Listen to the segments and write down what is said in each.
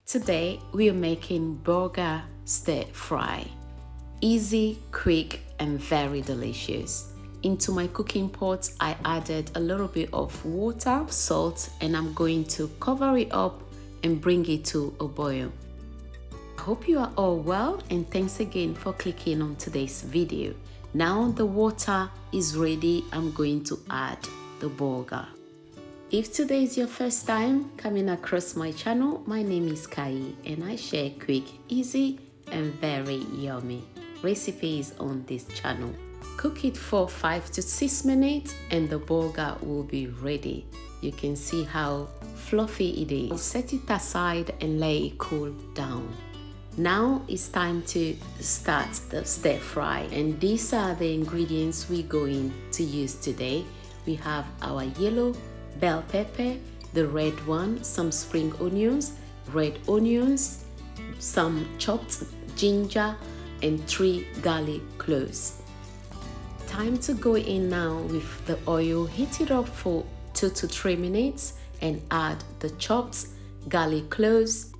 Today we are making burger stir fry. Easy, quick and very delicious. Into my cooking pot I added a little bit of water, salt, and I'm going to cover it up and bring it to a boil. I hope you are all well and thanks again for clicking on today's video. Now the water is ready, I'm going to add the burger. If today is your first time coming across my channel, my name is Kai and I share quick, easy and very yummy recipes on this channel. Cook it for 5 to 6 minutes and the burger will be ready. You can see how fluffy it is. Set it aside and let it cool down. Now it's time to start the stir fry, and these are the ingredients we're going to use today. We have our yellow bell pepper, the red one, some spring onions, red onions, some chopped ginger and 3 garlic cloves. Time to go in now with the oil. Heat it up for 2 to 3 minutes and add the chopped garlic cloves,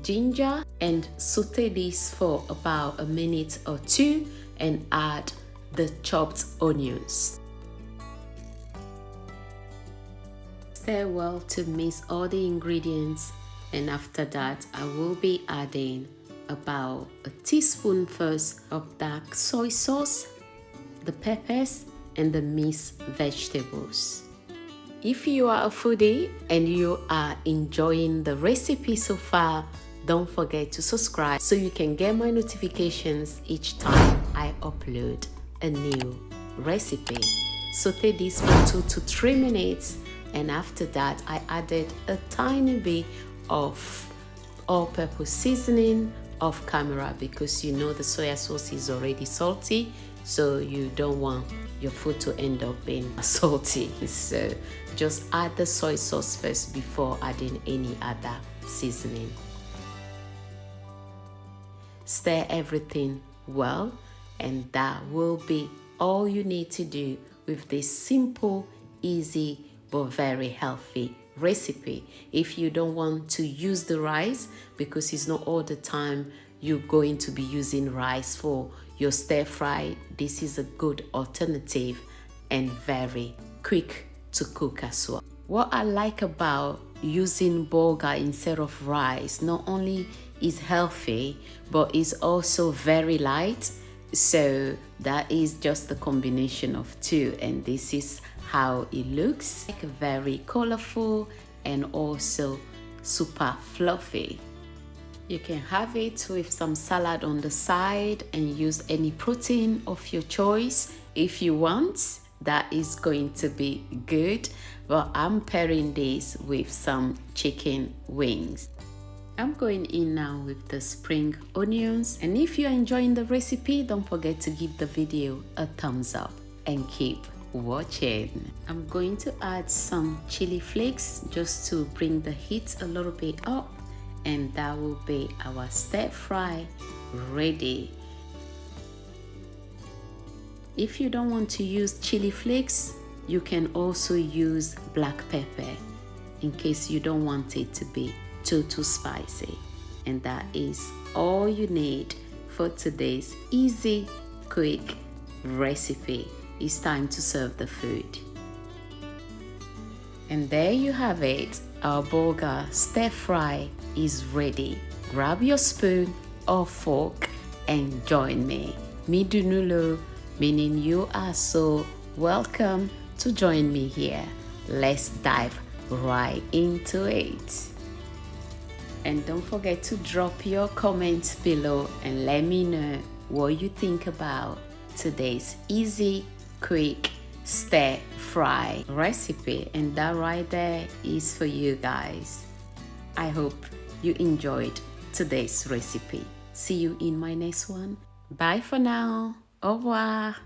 ginger, and saute this for about a minute or 2 and add the chopped onions. Stir well to mix all the ingredients, and after that I will be adding about a teaspoon first of dark soy sauce, the peppers and the mixed vegetables. If you are a foodie and you are enjoying the recipe so far, don't forget to subscribe so you can get my notifications each time I upload a new recipe. Saute this for 2 to 3 minutes, and after that I added a tiny bit of all-purpose seasoning off camera because you know the soy sauce is already salty, so you don't want your food to end up being salty. So just add the soy sauce first before adding any other seasoning. Stir everything well, and that will be all you need to do with this simple, easy but very healthy recipe. If you don't want to use the rice, because it's not all the time you're going to be using rice for your stir fry, this is a good alternative and very quick to cook as well. What I like about using burger instead of rice, not only is healthy but is also very light, so that is just the combination of two, and this is how it looks, like very colorful and also super fluffy. You can have it with some salad on the side and use any protein of your choice if you want. That is going to be good, but I'm pairing this with some chicken wings. I'm going in now with the spring onions, and if you're enjoying the recipe, don't forget to give the video a thumbs up and keep watching. I'm going to add some chili flakes just to bring the heat a little bit up, and that will be our stir fry ready. If you don't want to use chili flakes, you can also use black pepper in case you don't want it to be too spicy. And that is all you need for today's easy, quick recipe. It's time to serve the food. And there you have it. Our burger stir fry is ready. Grab your spoon or fork and join me. Midunulo, meaning you are so welcome to join me here. Let's dive right into it. And don't forget to drop your comments below and let me know what you think about today's easy, quick stir fry recipe. And that right there is for you guys. I hope you enjoyed today's recipe. See you in my next one. Bye for now. Au revoir.